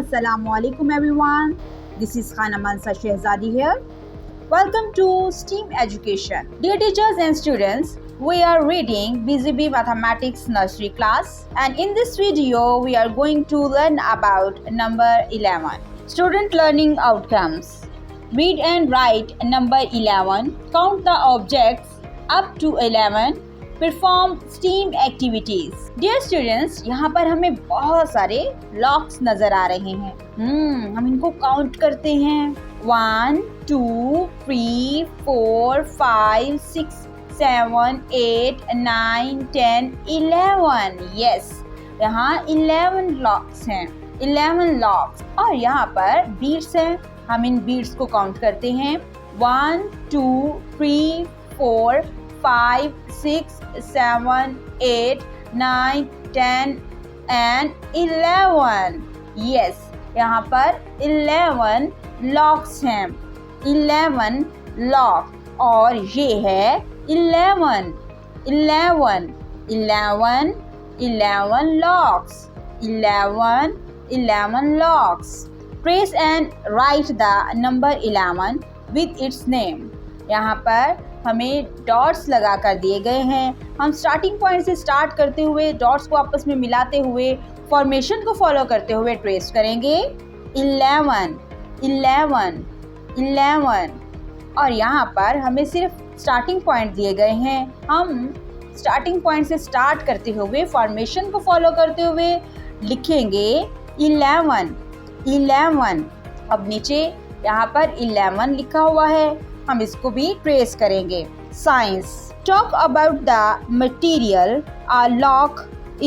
Assalamualaikum everyone. This is Khana Mansa Shehzadi here. Welcome to STEAM Education. Dear teachers and students, we are reading BGB Mathematics Nursery class, and in this video we are going to learn about number 11. Student learning outcomes. Read and write number 11. Count the objects up to 11. Perform STEAM activities. Dear students, यहाँ पर हमें बहुत सारे locks नजर आ रहे हैं। हम इनको काउंट करते हैं। 1, 2, 3, 4, 5, 6, 7, 8, 9, 10, 11. यस, यहाँ 11 लॉक्स हैं। 11 लॉक्स और यहाँ पर बीट्स हैं। हम इन बीट्स को काउंट करते हैं। 1, 2, 3, 4, 5, 6, 7, 8, 9, 10 and 11. Yes, यहाँ पर 11 लॉक्स हैं। 11 लॉक और ये है 11 locks. 11 locks. Trace and write the number 11 with its name. यहाँ पर हमें डॉट्स लगा कर दिए गए हैं। हम स्टार्टिंग पॉइंट से स्टार्ट करते हुए डॉट्स को आपस में मिलाते हुए फॉर्मेशन को फॉलो करते हुए ट्रेस करेंगे। 11 और यहाँ पर हमें सिर्फ स्टार्टिंग पॉइंट दिए गए हैं। हम स्टार्टिंग पॉइंट से स्टार्ट करते हुए फॉर्मेशन को फॉलो करते हुए लिखेंगे 11। अब नीचे यहाँ पर 11 लिखा हुआ है, हम इसको भी ट्रेस करेंगे। Science. Talk about the material a lock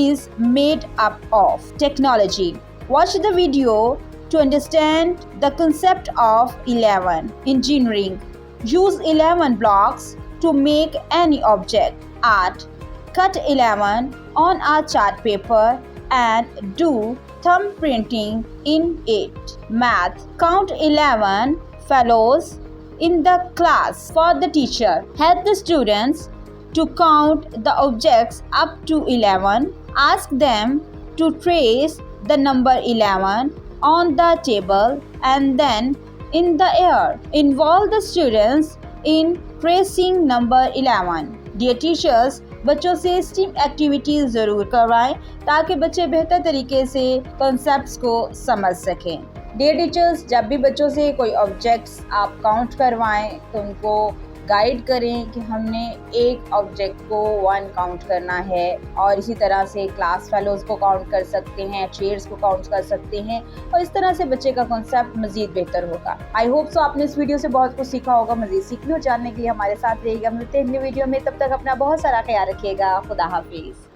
is made up of. Technology. Watch the video to understand the concept of 11. Engineering. Use 11 blocks to make any object. Art. Cut 11 on a chart paper and do thumbprinting in it. Math. Count 11 fellows in the class for the teacher. Help the students to count the objects up to 11. Ask them to trace the number 11 on the table and then in the air. Involve the students in tracing number 11. Dear teachers, बच्चों से steam activities ज़रूर करवाएं ताकि बच्चे बेहतर तरीके से concepts को समझ सकें। डियर टीचर्स, जब भी बच्चों से कोई ऑब्जेक्ट्स आप काउंट करवाएं तो उनको गाइड करें कि हमने एक ऑब्जेक्ट को 1 काउंट करना है, और इसी तरह से क्लास फेलोज़ को काउंट कर सकते हैं, चेयर्स को काउंट कर सकते हैं, और इस तरह से बच्चे का कॉन्सेप्ट मज़ीद बेहतर होगा। आई होप सो आपने इस वीडियो से बहुत कुछ सीखा होगा। मज़ीद सीखने और जानने के लिए हमारे साथ रहिएगा। मिलते हैं अगले वीडियो में, तब तक अपना बहुत सारा ख्याल रखिएगा। खुदा हाफिज़।